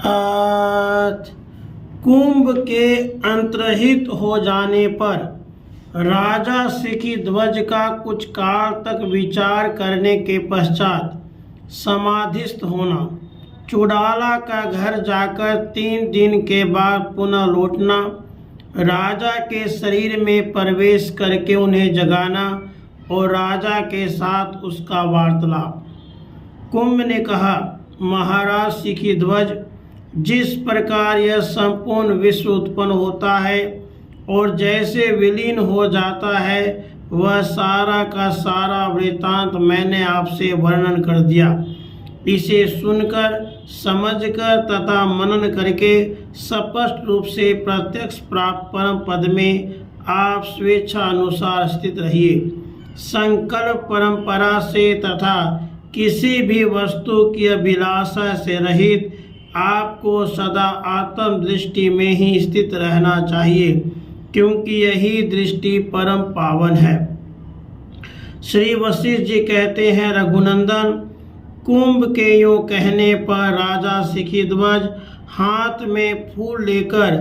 आज कुंभ के अंतर्हित हो जाने पर राजा सिखीध्वज का कुछ काल तक विचार करने के पश्चात समाधिस्थ होना, चुड़ाला का घर जाकर 3 दिन के बाद पुनः लौटना, राजा के शरीर में प्रवेश करके उन्हें जगाना और राजा के साथ उसका वार्तालाप। कुंभ ने कहा, महाराज सिखीध्वज, जिस प्रकार यह संपूर्ण विश्व उत्पन्न होता है और जैसे विलीन हो जाता है, वह सारा का सारा वृत्तांत मैंने आपसे वर्णन कर दिया। इसे सुनकर, समझकर तथा मनन करके स्पष्ट रूप से प्रत्यक्ष प्राप्त परम पद में आप स्वेच्छा अनुसार स्थित रहिए। संकल्प परंपरा से तथा किसी भी वस्तु की अभिलाषा से रहित आपको सदा आत्म दृष्टि में ही स्थित रहना चाहिए, क्योंकि यही दृष्टि परम पावन है। श्री वशिष्ठ जी कहते हैं, रघुनंदन, कुंभ के यूँ कहने पर राजा सिखीध्वज हाथ में फूल लेकर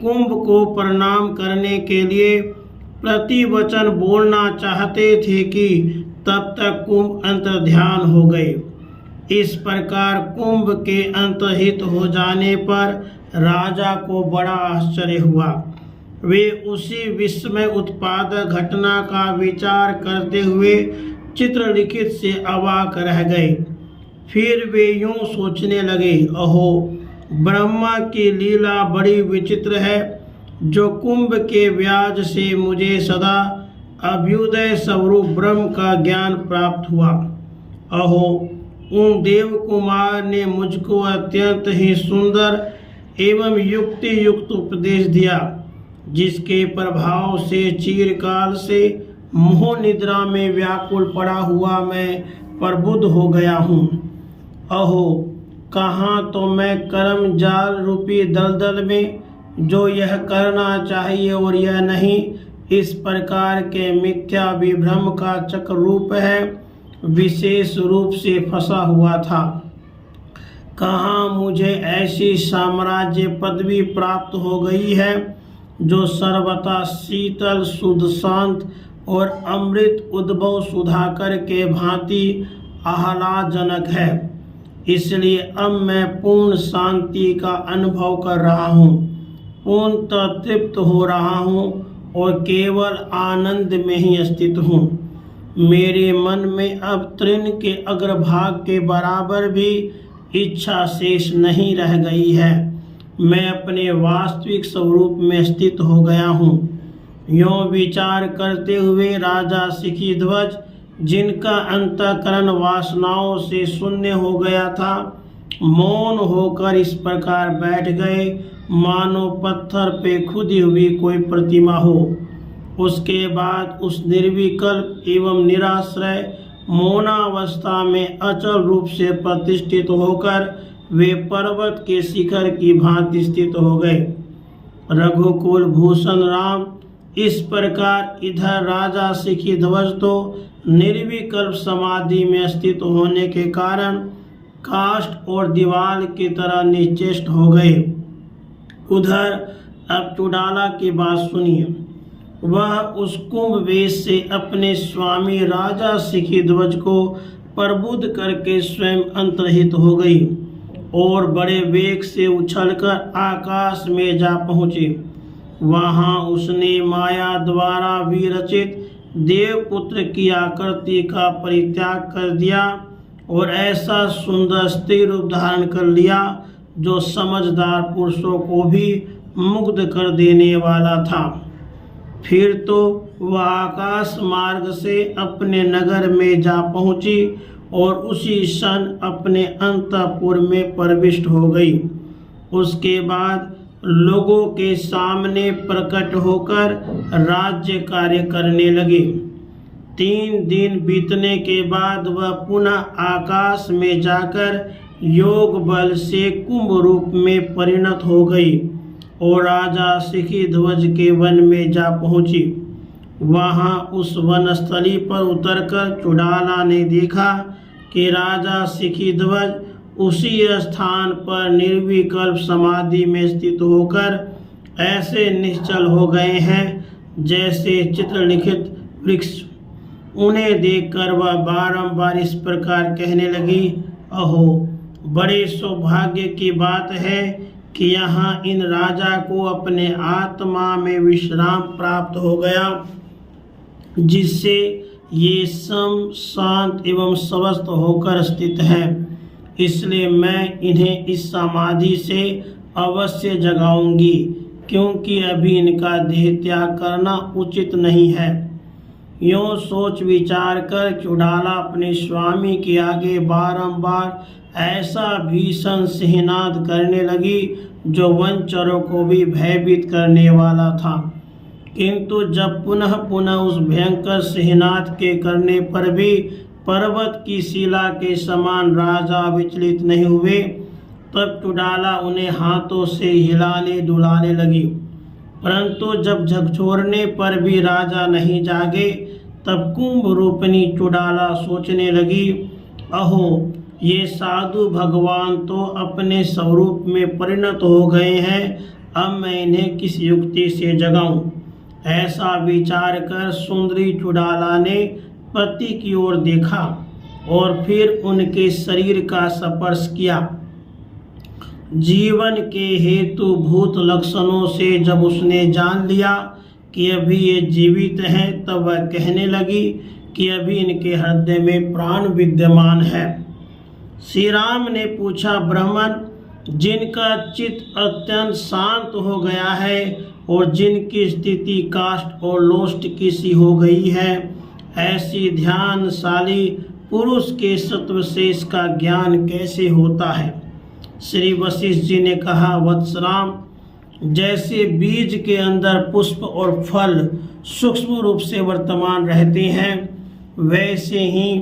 कुंभ को प्रणाम करने के लिए प्रतिवचन बोलना चाहते थे कि तब तक कुंभ अंतर्ध्यान हो गए। इस प्रकार कुंभ के अंतर्हित हो जाने पर राजा को बड़ा आश्चर्य हुआ। वे उसी विस्मय उत्पादक घटना का विचार करते हुए चित्रलिखित से अवाक रह गए। फिर वे यूं सोचने लगे, अहो, ब्रह्मा की लीला बड़ी विचित्र है। जो कुंभ के व्याज से मुझे सदा अभ्युदय स्वरूप ब्रह्म का ज्ञान प्राप्त हुआ। अहो, उन देव कुमार ने मुझको अत्यंत ही सुंदर एवं युक्ति युक्त उपदेश दिया, जिसके प्रभाव से चिरकाल से मोह निद्रा में व्याकुल पड़ा हुआ मैं प्रबुद्ध हो गया हूँ। अहो, कहाँ तो मैं कर्म जाल रूपी दलदल में जो यह करना चाहिए और यह नहीं, इस प्रकार के मिथ्या विभ्रम का चक्र रूप है विशेष रूप से फंसा हुआ था। कहाँ मुझे ऐसी साम्राज्य पदवी प्राप्त हो गई है जो सर्वथा शीतल, शुद्ध, शांत और अमृत उद्भव सुधाकर के भांति आह्लादजनक है। इसलिए अब मैं पूर्ण शांति का अनुभव कर रहा हूँ, पूर्णतः तृप्त हो रहा हूँ और केवल आनंद में ही स्थित हूँ। मेरे मन में अब तृण के अग्रभाग के बराबर भी इच्छा शेष नहीं रह गई है। मैं अपने वास्तविक स्वरूप में स्थित हो गया हूँ। यों विचार करते हुए राजा सिखीध्वज, जिनका अंतःकरण वासनाओं से शून्य हो गया था, मौन होकर इस प्रकार बैठ गए मानो पत्थर पे खुदी हुई कोई प्रतिमा हो। उसके बाद उस निर्विकल्प एवं निराश्रय मौनावस्था में अचल रूप से प्रतिष्ठित होकर वे पर्वत के शिखर की भांति स्थित हो गए। रघुकुल भूषण राम इस प्रकार इधर राजा सिखीध्वज तो निर्विकल्प समाधि में स्थित होने के कारण काष्ठ और दीवार की तरह निश्चेष्ट हो गए। उधर अब चुड़ाला की बात सुनिए। वह उस कुंभ वेश से अपने स्वामी राजा सिखीध्वज को प्रबुद्ध करके स्वयं अंतर्हित हो गई और बड़े वेग से उछलकर आकाश में जा पहुँची। वहाँ उसने माया द्वारा विरचित देवपुत्र की आकृति का परित्याग कर दिया और ऐसा सुंदर स्त्री रूप धारण कर लिया जो समझदार पुरुषों को भी मुग्ध कर देने वाला था। फिर तो वह आकाश मार्ग से अपने नगर में जा पहुंची और उसी क्षण अपने अंतःपुर में प्रविष्ट हो गई। उसके बाद लोगों के सामने प्रकट होकर राज्य कार्य करने लगे। 3 दिन बीतने के बाद वह पुनः आकाश में जाकर योग बल से कुंभ रूप में परिणत हो गई और राजा सिखीध्वज के वन में जा पहुंची। वहां उस वनस्थली पर उतरकर चुड़ाला ने देखा कि राजा सिखीध्वज उसी स्थान पर निर्विकल्प समाधि में स्थित होकर ऐसे निश्चल हो गए हैं जैसे चित्रलिखित वृक्ष। उन्हें देखकर वह बारंबार इस प्रकार कहने लगी, अहो, बड़े सौभाग्य की बात है कि यहाँ इन राजा को अपने आत्मा में विश्राम प्राप्त हो गया, जिससे ये सम शांत एवं स्वस्थ होकर स्थित है। इसलिए मैं इन्हें इस समाधि से अवश्य जगाऊंगी, क्योंकि अभी इनका देह त्याग करना उचित नहीं है। यूँ सोच विचार कर चुड़ाला अपने स्वामी के आगे बारंबार ऐसा भीषण सिंहनाद करने लगी जो वनचरों को भी भयभीत करने वाला था। किंतु जब पुनः पुनः उस भयंकर सिंहनाद के करने पर भी पर्वत की शिला के समान राजा विचलित नहीं हुए, तब चुड़ाला उन्हें हाथों से हिलाने डुलाने लगी। परंतु जब झकझोरने पर भी राजा नहीं जागे, तब कुंभ रूपिणी चुड़ाला सोचने लगी, अहो, ये साधु भगवान तो अपने स्वरूप में परिणत हो गए हैं, अब मैं इन्हें किस युक्ति से जगाऊं। ऐसा विचार कर सुंदरी चुड़ाला ने पति की ओर देखा और फिर उनके शरीर का स्पर्श किया। जीवन के हेतु भूत लक्षणों से जब उसने जान लिया कि अभी ये जीवित हैं, तब वह कहने लगी कि अभी इनके हृदय में प्राण विद्यमान है। श्री राम ने पूछा, ब्राह्मण, जिनका चित्त अत्यंत शांत हो गया है और जिनकी स्थिति काष्ठ और लोष्ट की सी हो गई है, ऐसी ध्यानशाली पुरुष के सत्वशेष का ज्ञान कैसे होता है। श्री वशिष्ठ जी ने कहा, वत्सराम, जैसे बीज के अंदर पुष्प और फल सूक्ष्म रूप से वर्तमान रहते हैं, वैसे ही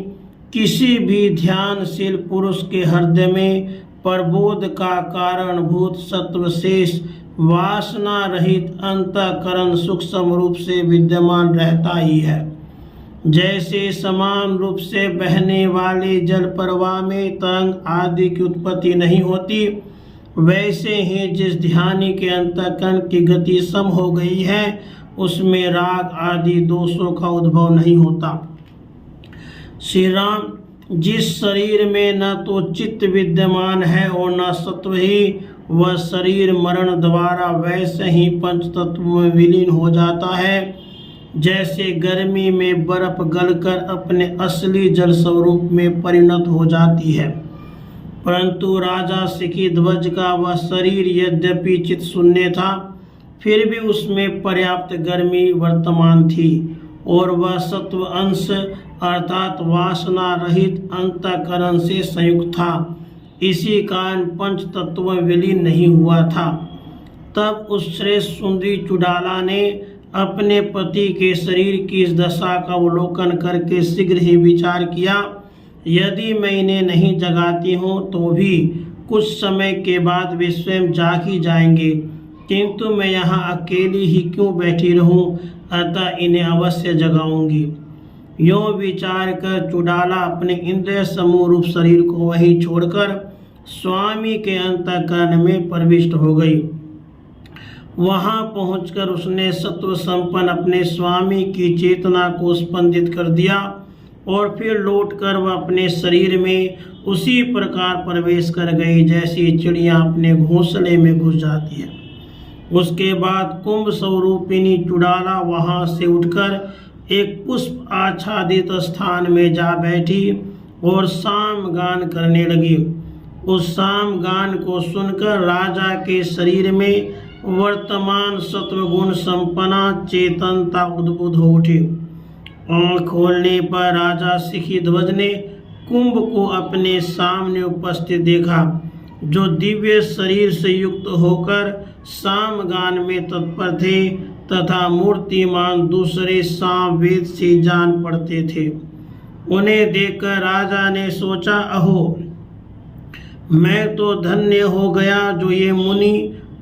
किसी भी ध्यानशील पुरुष के हृदय में प्रबोध का कारणभूत सत्वशेष वासना रहित अंतःकरण सूक्ष्म रूप से विद्यमान रहता ही है। जैसे समान रूप से बहने वाले जल प्रवाह में तरंग आदि की उत्पत्ति नहीं होती, वैसे ही जिस ध्यानी के अंतःकरण की गति सम हो गई है, उसमें राग आदि दोषों का उद्भव नहीं होता। श्री राम, जिस शरीर में न तो चित्त विद्यमान है और न सत्व ही, वह शरीर मरण द्वारा वैसे ही पंच तत्व में विलीन हो जाता है, जैसे गर्मी में बर्फ गलकर अपने असली जल स्वरूप में परिणत हो जाती है। परंतु राजा सिखीध्वज का वह शरीर यद्यपि चित्त शून्य था, फिर भी उसमें पर्याप्त गर्मी वर्तमान थी और वह सत्व अंश अर्थात वासना रहित अंतःकरण से संयुक्त था। इसी कारण पंच तत्व विलीन नहीं हुआ था। तब उस श्रेष्ठ सुंदरी चुड़ाला ने अपने पति के शरीर की इस दशा का अवलोकन करके शीघ्र ही विचार किया, यदि मैं इन्हें नहीं जगाती हूँ तो भी कुछ समय के बाद वे स्वयं जाग ही जाएंगे, किंतु मैं यहाँ अकेली ही क्यों बैठी रहूँ, अतः इन्हें अवश्य जगाऊंगी। यों विचार कर चुड़ाला अपने इंद्रिय समूह रूप शरीर को वहीं छोड़कर स्वामी के अंतःकरण में प्रविष्ट हो गई। वहां पहुंचकर उसने सत्व संपन्न अपने स्वामी की चेतना को स्पंदित कर दिया और फिर लौटकर वह अपने शरीर में उसी प्रकार प्रवेश कर गई जैसी चिड़िया अपने घोंसले में घुस जाती है। उसके बाद कुंभ स्वरूपिणी चुड़ाला वहां से उठकर एक पुष्प आच्छादित स्थान में जा बैठी और साम गान करने लगी। उस साम गान को सुनकर राजा के शरीर में वर्तमान सत्वगुण संपन्ना चेतनता उद्बुद्ध हो उठी। आँख खोलने पर राजा सिखीध्वज ने कुंभ को अपने सामने उपस्थित देखा, जो दिव्य शरीर से युक्त होकर साम गान में तत्पर थे तथा मूर्तिमान दूसरे साम वेद से जान पड़ते थे। उन्हें देखकर राजा ने सोचा, अहो, मैं तो धन्य हो गया जो ये मुनि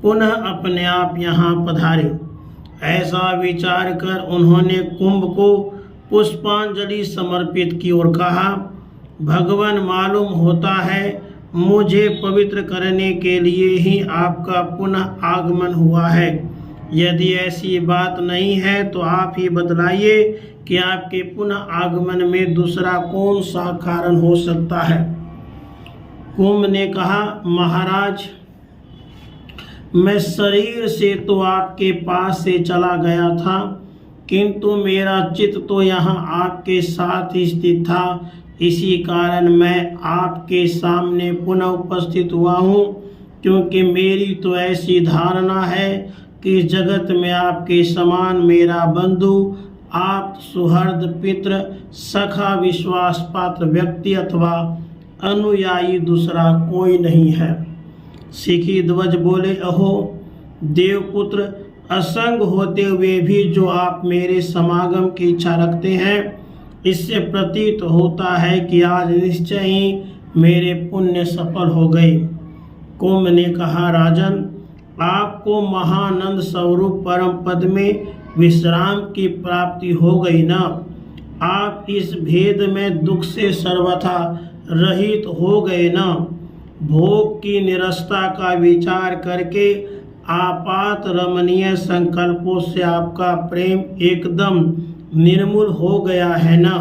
पुनः अपने आप यहाँ पधारे। ऐसा विचार कर उन्होंने कुंभ को पुष्पांजलि समर्पित की और कहा, भगवान, मालूम होता है मुझे पवित्र करने के लिए ही आपका पुनः आगमन हुआ है। यदि ऐसी बात नहीं है तो आप ही बतलाइए कि आपके पुनः आगमन में दूसरा कौन सा कारण हो सकता है। कुंभ ने कहा, महाराज, मैं शरीर से तो आपके पास से चला गया था, किंतु मेरा चित्त तो यहाँ आपके साथ ही स्थित था। इसी कारण मैं आपके सामने पुनः उपस्थित हुआ हूँ, क्योंकि मेरी तो ऐसी धारणा है कि जगत में आपके समान मेरा बंधु, आप सुहृद, पित्र, सखा, विश्वास पात्र व्यक्ति अथवा अनुयायी दूसरा कोई नहीं है। सिखी ध्वज बोले, अहो देवपुत्र, असंग होते हुए भी जो आप मेरे समागम की इच्छा रखते हैं, इससे प्रतीत होता है कि आज निश्चय ही मेरे पुण्य सफल हो गए। कुंभ ने कहा, राजन, आपको महानंद स्वरूप परम पद में विश्राम की प्राप्ति हो गई ना। आप इस भेद में दुख से सर्वथा रहित हो गए ना। भोग की निरस्ता का विचार करके आपात रमणीय संकल्पों से आपका प्रेम एकदम निर्मूल हो गया है ना।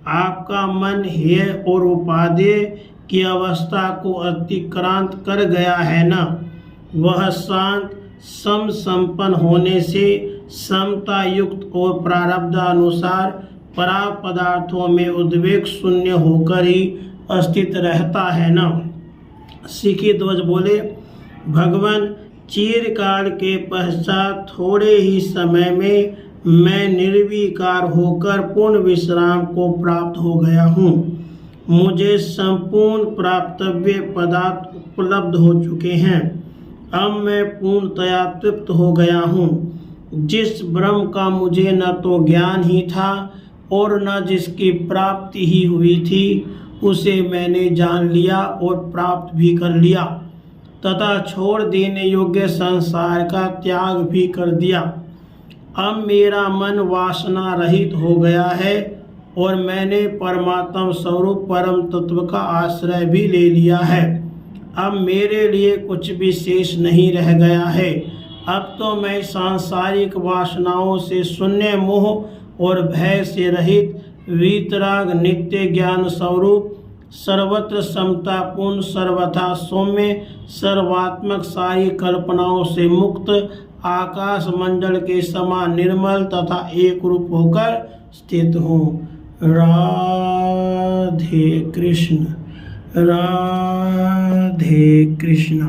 आपका मन हेय और उपादेय की अवस्था को अतिक्रांत कर गया है ना। वह शांत सम संपन्न होने से समता युक्त और प्रारब्धानुसार परा पदार्थों में उद्वेग शून्य होकर ही अस्तित्व रहता है ना। सिखी ध्वज बोले, भगवान, चिरकाल के पश्चात थोड़े ही समय में मैं निर्विकार होकर पूर्ण विश्राम को प्राप्त हो गया हूँ। मुझे संपूर्ण प्राप्तव्य पदार्थ उपलब्ध हो चुके हैं। अब मैं पूर्णतया तृप्त हो गया हूँ। जिस ब्रह्म का मुझे न तो ज्ञान ही था और न जिसकी प्राप्ति ही हुई थी, उसे मैंने जान लिया और प्राप्त भी कर लिया तथा छोड़ देने योग्य संसार का त्याग भी कर दिया। अब मेरा मन वासना रहित हो गया है और मैंने परमात्म स्वरूप परम तत्व का आश्रय भी ले लिया है। अब मेरे लिए कुछ भी शेष नहीं रह गया है। अब तो मैं सांसारिक वासनाओं से शून्य, मोह और भय से रहित, वीतराग, नित्य ज्ञान स्वरूप, सर्वत्र समतापूर्ण, सर्वथा सौम्य, सर्वात्मक, सारी कल्पनाओं से मुक्त, आकाश मंडल के समान निर्मल तथा एक रूप होकर स्थित हूँ। राधे कृष्ण, राधे कृष्ण।